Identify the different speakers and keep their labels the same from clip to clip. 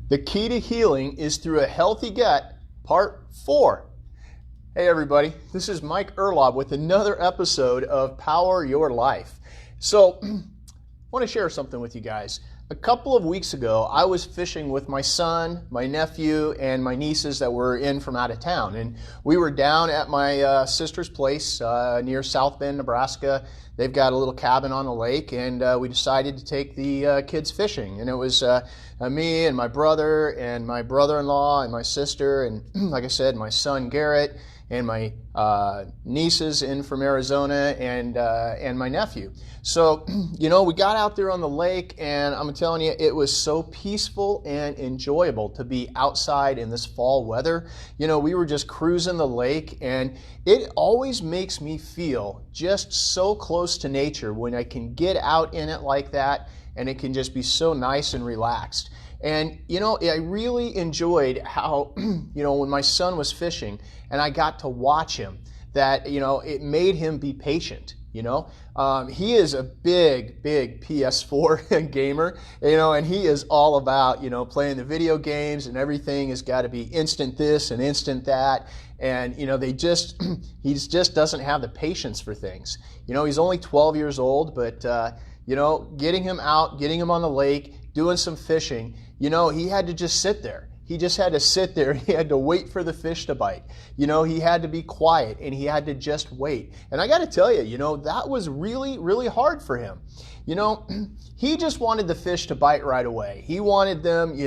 Speaker 1: The key to healing is through a healthy gut, part 4. Hey everybody, this is Mike Erlob with another episode of Power Your Life. So, I want to share something with you guys. A couple of weeks ago, I was fishing with my son, my nephew, and my nieces that were in from out of town. And we were down at my sister's place near South Bend, Nebraska. They've got a little cabin on the lake, and we decided to take the kids fishing. And it was me and my brother-in-law and my sister, and like I said, my son Garrett, and my nieces in from Arizona, and my nephew. So, we got out there on the lake, and I'm telling you, it was so peaceful and enjoyable to be outside in this fall weather. We were just cruising the lake, and it always makes me feel just so close to nature when I can get out in it like that, and it can just be so nice and relaxed. And, I really enjoyed how, when my son was fishing and I got to watch him, that, it made him be patient. He is a big PS4 gamer, and he is all about, playing the video games, and everything has got to be instant this and instant that. And, he just doesn't have the patience for things. He's only 12 years old, but, getting him out, getting him on the lake, doing some fishing, he had to just sit there. He just had to sit there and he had to wait for the fish to bite. He had to be quiet and he had to just wait. And I got to tell you, that was really, really hard for him. He just wanted the fish to bite right away. He wanted them,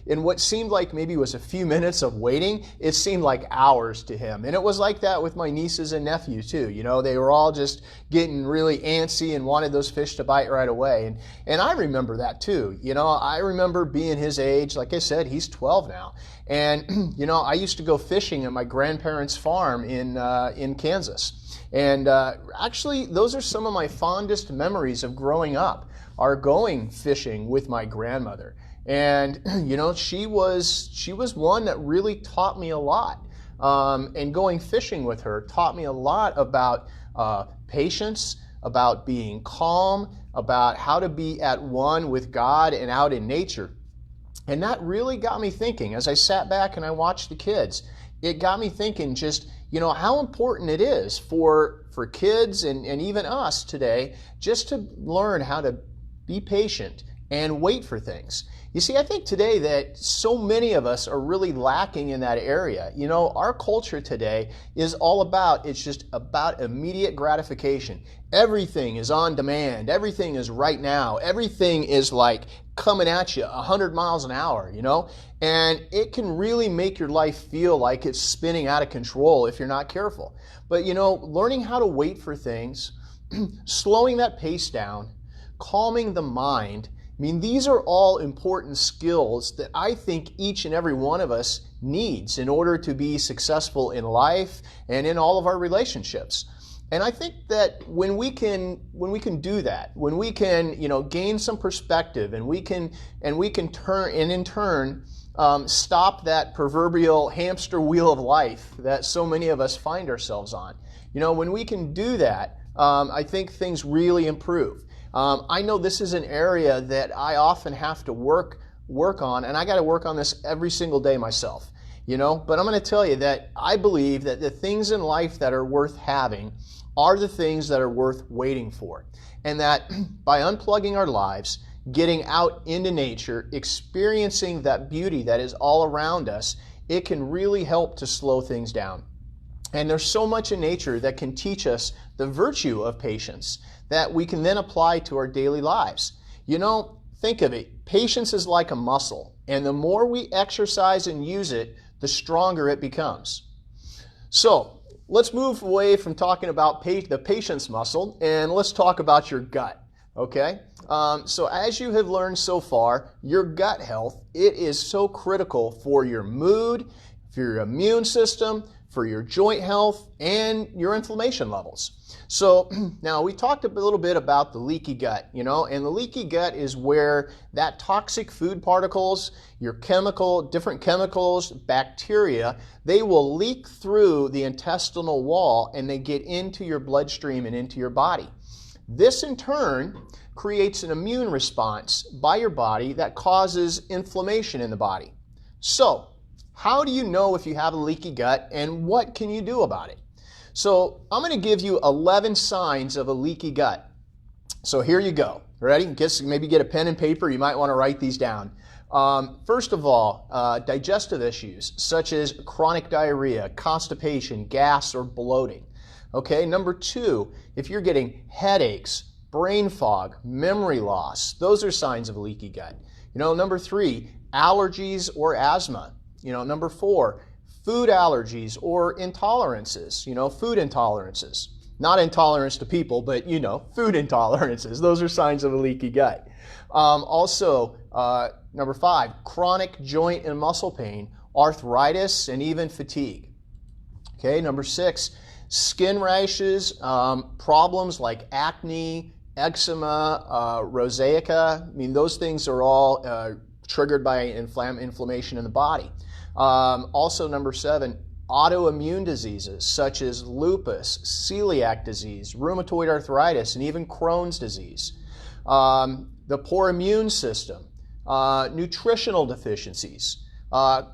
Speaker 1: in what seemed like maybe was a few minutes of waiting, it seemed like hours to him. And it was like that with my nieces and nephew too. They were all just getting really antsy and wanted those fish to bite right away. And I remember that too. I remember being his age. Like I said, he's 12 now. And, I used to go fishing at my grandparents' farm in Kansas. And actually, those are some of my fondest memories of growing up, are going fishing with my grandmother. And, she was one that really taught me a lot. And going fishing with her taught me a lot about patience, about being calm, about how to be at one with God and out in nature. And that really got me thinking as I sat back and I watched the kids. It got me thinking just, how important it is for kids and even us today just to learn how to be patient and wait for things. You see, I think today that so many of us are really lacking in that area. Our culture today is all about, it's just about immediate gratification. Everything is on demand. Everything is right now. Everything is like coming at you 100 miles an hour, and it can really make your life feel like it's spinning out of control if you're not careful. But, learning how to wait for things, slowing that pace down, calming the mind, these are all important skills that I think each and every one of us needs in order to be successful in life and in all of our relationships. And I think that when we can do that, when we can, gain some perspective, and we can turn, and in turn, stop that proverbial hamster wheel of life that so many of us find ourselves on. When we can do that, I think things really improve. I know this is an area that I often have to work on, and I got to work on this every single day myself. But I'm going to tell you that I believe that the things in life that are worth having are the things that are worth waiting for. And that by unplugging our lives, getting out into nature, experiencing that beauty that is all around us, it can really help to slow things down. And there's so much in nature that can teach us the virtue of patience that we can then apply to our daily lives. Think of it. Patience is like a muscle, and the more we exercise and use it, the stronger it becomes. So, let's move away from talking about the patience muscle, and let's talk about your gut, okay? So as you have learned so far, your gut health, it is so critical for your mood, for your immune system, for your joint health, and your inflammation levels. So now we talked a little bit about the leaky gut, and the leaky gut is where that toxic food particles, different chemicals, bacteria, they will leak through the intestinal wall and they get into your bloodstream and into your body. This in turn creates an immune response by your body that causes inflammation in the body. So, how do you know if you have a leaky gut, and what can you do about it? So, I'm going to give you 11 signs of a leaky gut. So here you go. Ready? Maybe get a pen and paper. You might want to write these down. First of all, digestive issues such as chronic diarrhea, constipation, gas, or bloating. Okay, number 2, if you're getting headaches, brain fog, memory loss, those are signs of a leaky gut. Number 3, allergies or asthma. Number 4, food allergies or intolerances, food intolerances. Not intolerance to people, but food intolerances. Those are signs of a leaky gut. Also, number 5, chronic joint and muscle pain, arthritis, and even fatigue. Okay, number 6, skin rashes, problems like acne, eczema, rosacea. Those things are all triggered by inflammation in the body. Also, number 7, autoimmune diseases such as lupus, celiac disease, rheumatoid arthritis, and even Crohn's disease. The poor immune system, nutritional deficiencies,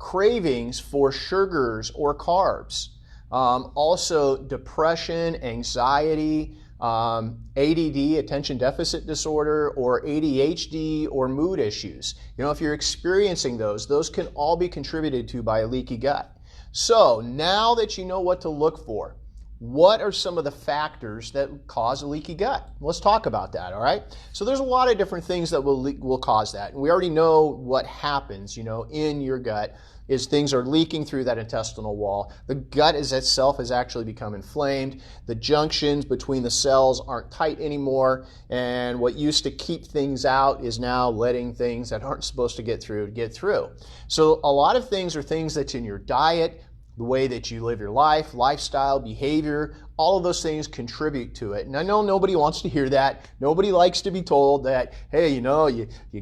Speaker 1: cravings for sugars or carbs, also depression, anxiety, ADD, attention deficit disorder, or ADHD, or mood issues. If you're experiencing those can all be contributed to by a leaky gut. So now that you know what to look for, what are some of the factors that cause a leaky gut? Let's talk about that, all right? So there's a lot of different things that will cause that. And we already know what happens, in your gut is things are leaking through that intestinal wall. The gut itself has actually become inflamed. The junctions between the cells aren't tight anymore. And what used to keep things out is now letting things that aren't supposed to get through get through. So a lot of things are things that's in your diet, the way that you live your life, lifestyle, behavior, all of those things contribute to it. And I know nobody wants to hear that. Nobody likes to be told that, hey, you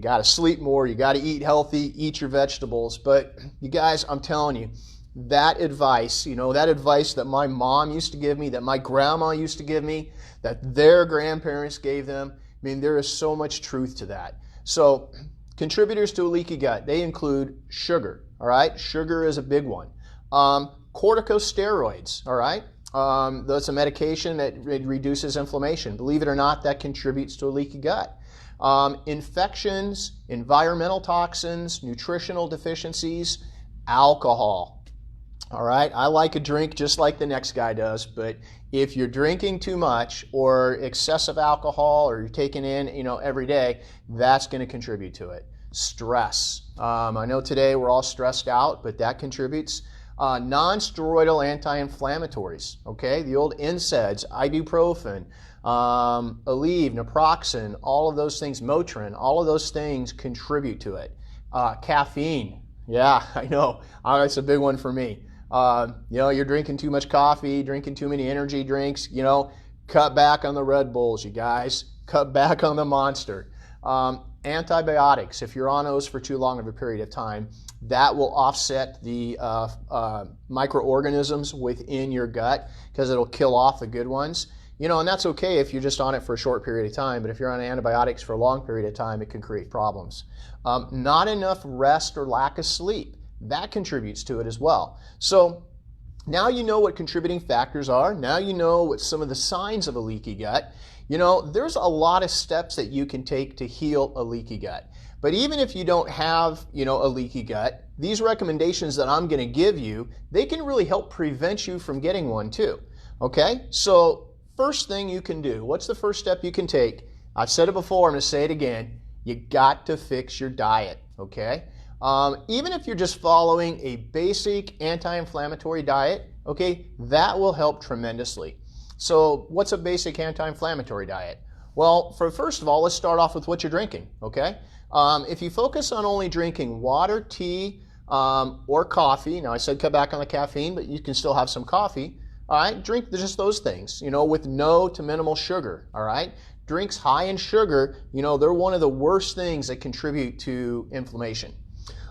Speaker 1: got to sleep more, you got to eat healthy, eat your vegetables. But you guys, I'm telling you, that advice, that advice that my mom used to give me, that my grandma used to give me, that their grandparents gave them, there is so much truth to that. So contributors to a leaky gut, they include sugar, all right? Sugar is a big one. Corticosteroids, all right? That's a medication that reduces inflammation. Believe it or not, that contributes to a leaky gut. Infections, environmental toxins, nutritional deficiencies, alcohol. All right, I like a drink just like the next guy does, but if you're drinking too much or excessive alcohol or you're taking in, every day, that's going to contribute to it. Stress. I know today we're all stressed out, but that contributes. Non-steroidal anti-inflammatories, okay? The old NSAIDs, ibuprofen, Aleve, naproxen, all of those things, Motrin, all of those things contribute to it. Caffeine, yeah, I know, it's a big one for me. You're drinking too much coffee, drinking too many energy drinks, cut back on the Red Bulls, you guys. Cut back on the Monster. Antibiotics, if you're on those for too long of a period of time, that will offset the microorganisms within your gut because it'll kill off the good ones. And that's okay if you're just on it for a short period of time, but if you're on antibiotics for a long period of time, it can create problems. Not enough rest or lack of sleep, that contributes to it as well. So now you know what contributing factors are. Now you know what some of the signs of a leaky gut. There's a lot of steps that you can take to heal a leaky gut. But even if you don't have, a leaky gut, these recommendations that I'm going to give you, they can really help prevent you from getting one too. Okay? So first thing you can do, what's the first step you can take? I've said it before, I'm going to say it again. You got to fix your diet, okay? Even if you're just following a basic anti-inflammatory diet, okay, that will help tremendously. So what's a basic anti-inflammatory diet? Well, first of all, let's start off with what you're drinking, okay? If you focus on only drinking water, tea, or coffee, now I said cut back on the caffeine, but you can still have some coffee, all right? Drink just those things, with no to minimal sugar, all right? Drinks high in sugar, they're one of the worst things that contribute to inflammation.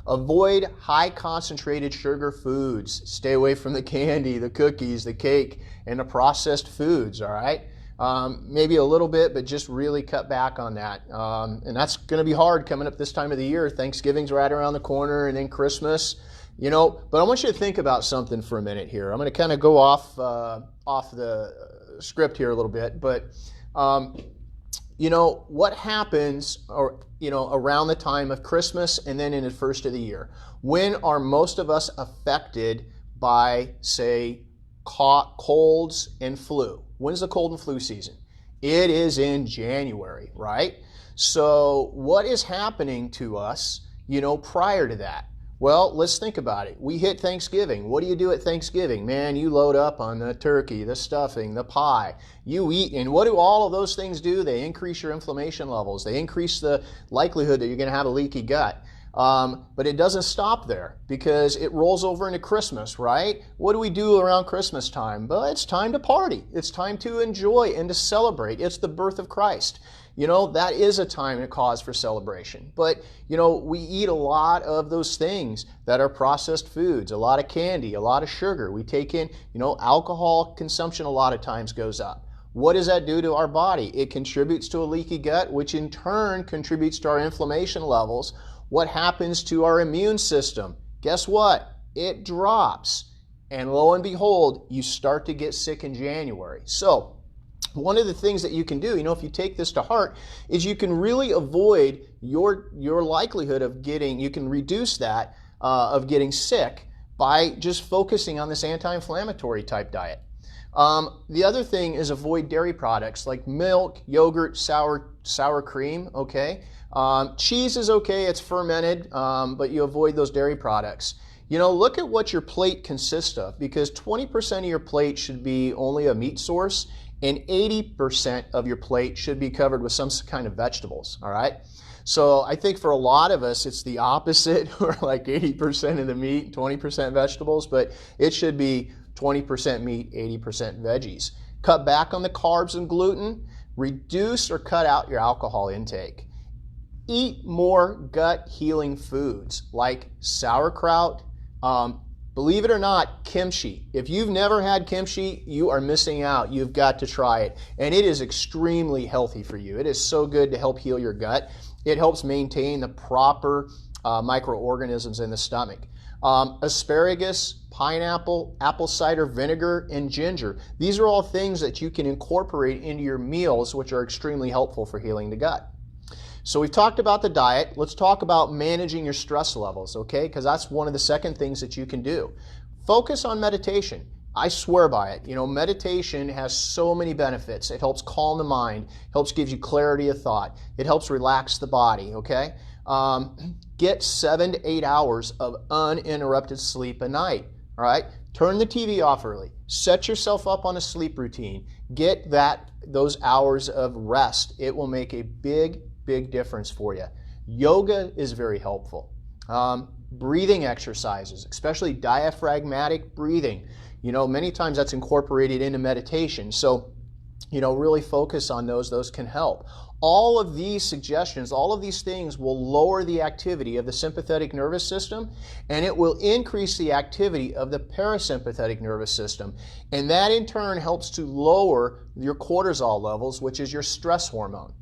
Speaker 1: Avoid high concentrated sugar foods. Stay away from the candy, the cookies, the cake, and the processed foods, all right? maybe a little bit, but just really cut back on that. And that's going to be hard coming up this time of the year. Thanksgiving's right around the corner, and then Christmas. You know, but I want you to think about something for a minute here. I'm going to kind of go off the script here a little bit, but you know, what happens, around the time of Christmas and then in the first of the year? When are most of us affected by, say, colds and flu? When's the cold and flu season? It is in January, right? So what is happening to us, prior to that? Well, let's think about it. We hit Thanksgiving. What do you do at Thanksgiving? Man, you load up on the turkey, the stuffing, the pie. You eat, and what do all of those things do? They increase your inflammation levels. They increase the likelihood that you're going to have a leaky gut. But it doesn't stop there, because it rolls over into Christmas, right? What do we do around Christmas time? Well, it's time to party. It's time to enjoy and to celebrate. It's the birth of Christ. That is a time and cause for celebration. But, we eat a lot of those things that are processed foods, a lot of candy, a lot of sugar. We take in, alcohol consumption a lot of times goes up. What does that do to our body? It contributes to a leaky gut, which in turn contributes to our inflammation levels. What happens to our immune system? Guess what? It drops. And lo and behold, you start to get sick in January. So, one of the things that you can do, if you take this to heart, is you can really avoid your likelihood of you can reduce that, of getting sick by just focusing on this anti-inflammatory type diet. The other thing is avoid dairy products like milk, yogurt, sour cream, okay? Cheese is okay, it's fermented, but you avoid those dairy products. Look at what your plate consists of, because 20% of your plate should be only a meat source, and 80% of your plate should be covered with some kind of vegetables, all right? So I think for a lot of us, it's the opposite. We're like 80% of the meat, 20% vegetables, but it should be 20% meat, 80% veggies. Cut back on the carbs and gluten. Reduce or cut out your alcohol intake. Eat more gut healing foods like sauerkraut. Believe it or not, kimchi. If you've never had kimchi, you are missing out. You've got to try it. And it is extremely healthy for you. It is so good to help heal your gut. It helps maintain the proper microorganisms in the stomach. Asparagus, pineapple, apple cider vinegar, and ginger. These are all things that you can incorporate into your meals, which are extremely helpful for healing the gut. So we've talked about the diet. Let's talk about managing your stress levels, okay? Because that's one of the second things that you can do. Focus on meditation. I swear by it. Meditation has so many benefits. It helps calm the mind, helps give you clarity of thought. It helps relax the body, okay? Get 7 to 8 hours of uninterrupted sleep a night, all right? Turn the TV off early. Set yourself up on a sleep routine. Get those hours of rest. It will make a big difference for you. Yoga is very helpful. Breathing exercises, especially diaphragmatic breathing. Many times that's incorporated into meditation. So, really focus on those. Those can help. All of these suggestions, all of these things will lower the activity of the sympathetic nervous system, and it will increase the activity of the parasympathetic nervous system. And that in turn helps to lower your cortisol levels, which is your stress hormone.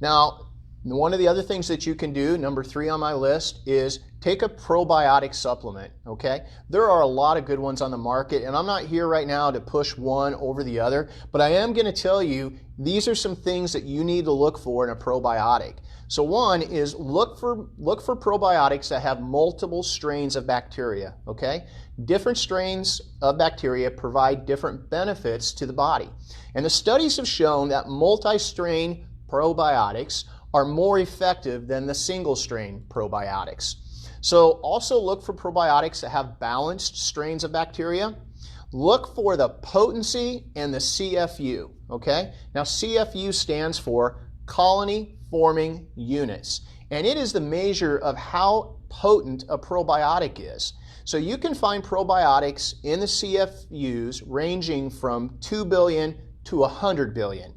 Speaker 1: Now, one of the other things that you can do, number 3 on my list, is take a probiotic supplement, okay? There are a lot of good ones on the market, and I'm not here right now to push one over the other, but I am going to tell you these are some things that you need to look for in a probiotic. So one is look for probiotics that have multiple strains of bacteria, okay? Different strains of bacteria provide different benefits to the body. And the studies have shown that multi-strain probiotics are more effective than the single-strain probiotics. So also look for probiotics that have balanced strains of bacteria. Look for the potency and the CFU, okay? Now CFU stands for colony-forming units, and it is the measure of how potent a probiotic is. So you can find probiotics in the CFUs ranging from 2 billion to 100 billion.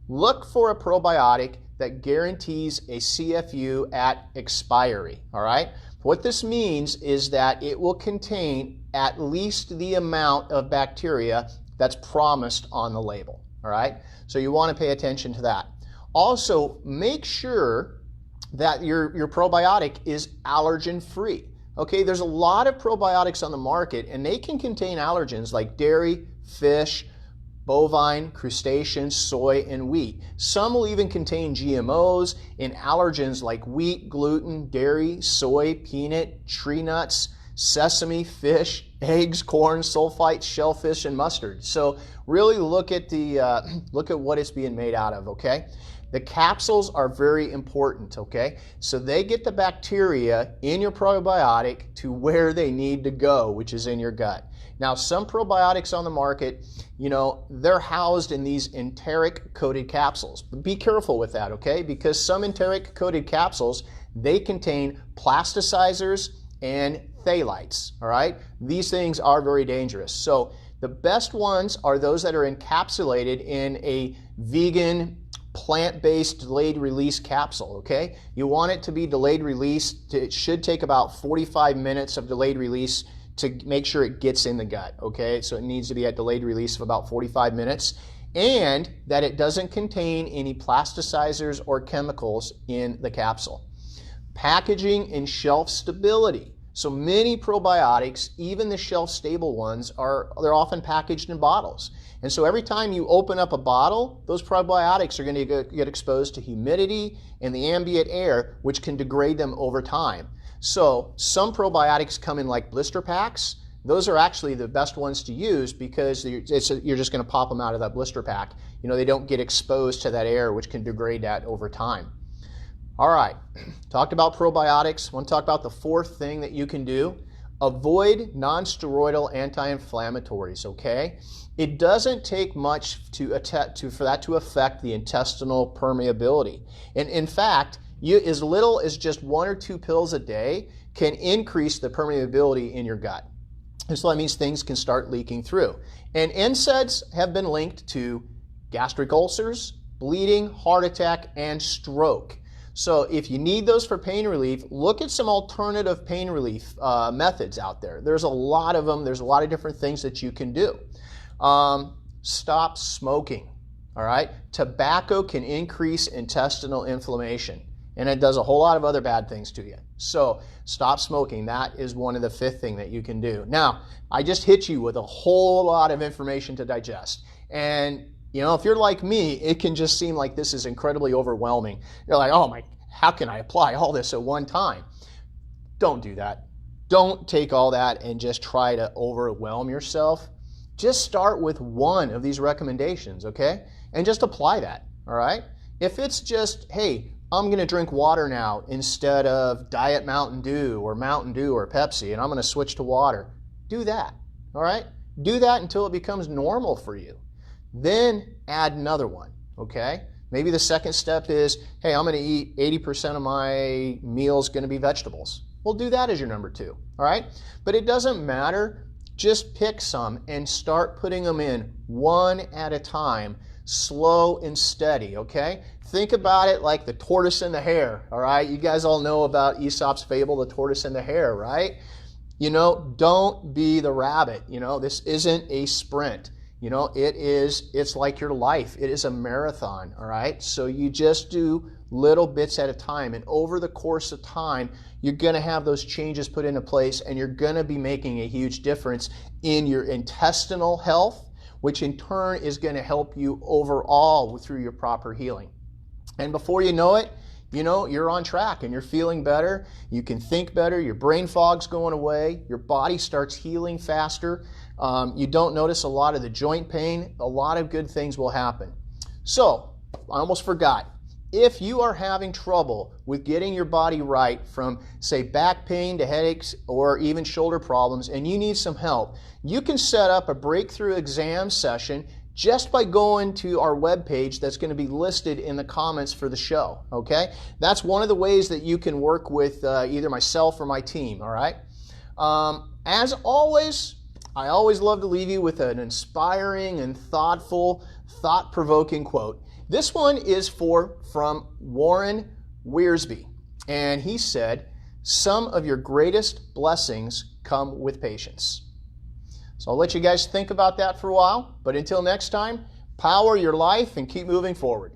Speaker 1: Look for a probiotic that guarantees a CFU at expiry, all right? What this means is that it will contain at least the amount of bacteria that's promised on the label, all right? So you want to pay attention to that. Also, make sure that your probiotic is allergen-free. Okay, there's a lot of probiotics on the market, and they can contain allergens like dairy, fish, bovine, crustacean, soy, and wheat. Some will even contain GMOs and allergens like wheat, gluten, dairy, soy, peanut, tree nuts, sesame, fish, eggs, corn, sulfites, shellfish, and mustard. So really look at what it's being made out of, okay? The capsules are very important, okay? So they get the bacteria in your probiotic to where they need to go, which is in your gut. Now, some probiotics on the market, you know, they're housed in these enteric-coated capsules. But be careful with that, okay? Because some enteric-coated capsules, they contain plasticizers and phthalates, all right? These things are very dangerous. So the best ones are those that are encapsulated in a vegan, plant-based delayed release capsule, okay? You want it to be delayed release. It should take about 45 minutes of delayed release to make sure it gets in the gut, okay? So it needs to be at delayed release of about 45 minutes, and that it doesn't contain any plasticizers or chemicals in the capsule. Packaging and shelf stability. So many probiotics, even the shelf-stable ones, they're often packaged in bottles. And so every time you open up a bottle, those probiotics are going to get exposed to humidity and the ambient air, which can degrade them over time. So some probiotics come in like blister packs. Those are actually the best ones to use because you're just going to pop them out of that blister pack. You know, they don't get exposed to that air, which can degrade that over time. All right, talked about probiotics. I want to talk about the fourth thing that you can do. Avoid non-steroidal anti-inflammatories, okay? It doesn't take much for that to affect the intestinal permeability. And in fact, as little as just 1 or 2 pills a day can increase the permeability in your gut. And so that means things can start leaking through. And NSAIDs have been linked to gastric ulcers, bleeding, heart attack, and stroke. So if you need those for pain relief, look at some alternative pain relief methods out there. There's a lot of them. There's a lot of different things that you can do. Stop smoking, all right? Tobacco can increase intestinal inflammation, and it does a whole lot of other bad things to you. So stop smoking. That is one of the 5th thing that you can do. Now, I just hit you with a whole lot of information to digest. And you know, if you're like me, it can just seem like this is incredibly overwhelming. You're like, oh my, how can I apply all this at one time? Don't do that. Don't take all that and just try to overwhelm yourself. Just start with one of these recommendations, okay? And just apply that, all right? If it's just, hey, I'm going to drink water now instead of Diet Mountain Dew or Pepsi, and I'm going to switch to water, do that, all right? Do that until it becomes normal for you. Then add another one, okay? Maybe the second step is, hey, I'm going to eat 80% of my meals going to be vegetables. Well, do that as your number 2, all right? But it doesn't matter. Just pick some and start putting them in one at a time, slow and steady, okay? Think about it like the tortoise and the hare, all right? You guys all know about Aesop's fable, the tortoise and the hare, right? You know, don't be the rabbit. You know, this isn't a sprint. You know, it's like your life. It is a marathon, all right? So you just do little bits at a time. And over the course of time, you're going to have those changes put into place, and you're going to be making a huge difference in your intestinal health, which in turn is going to help you overall through your proper healing. And before you know it, you know, you're on track and you're feeling better. You can think better. Your brain fog's going away. Your body starts healing faster. You don't notice a lot of the joint pain. A lot of good things will happen. So, I almost forgot. If you are having trouble with getting your body right from, say, back pain to headaches or even shoulder problems, and you need some help, you can set up a breakthrough exam session just by going to our webpage that's going to be listed in the comments for the show, okay? That's one of the ways that you can work with either myself or my team, all right? As always, I always love to leave you with an inspiring and thoughtful, thought-provoking quote. This one is from Warren Wiersbe, and he said, "Some of your greatest blessings come with patience." So I'll let you guys think about that for a while, but until next time, power your life and keep moving forward.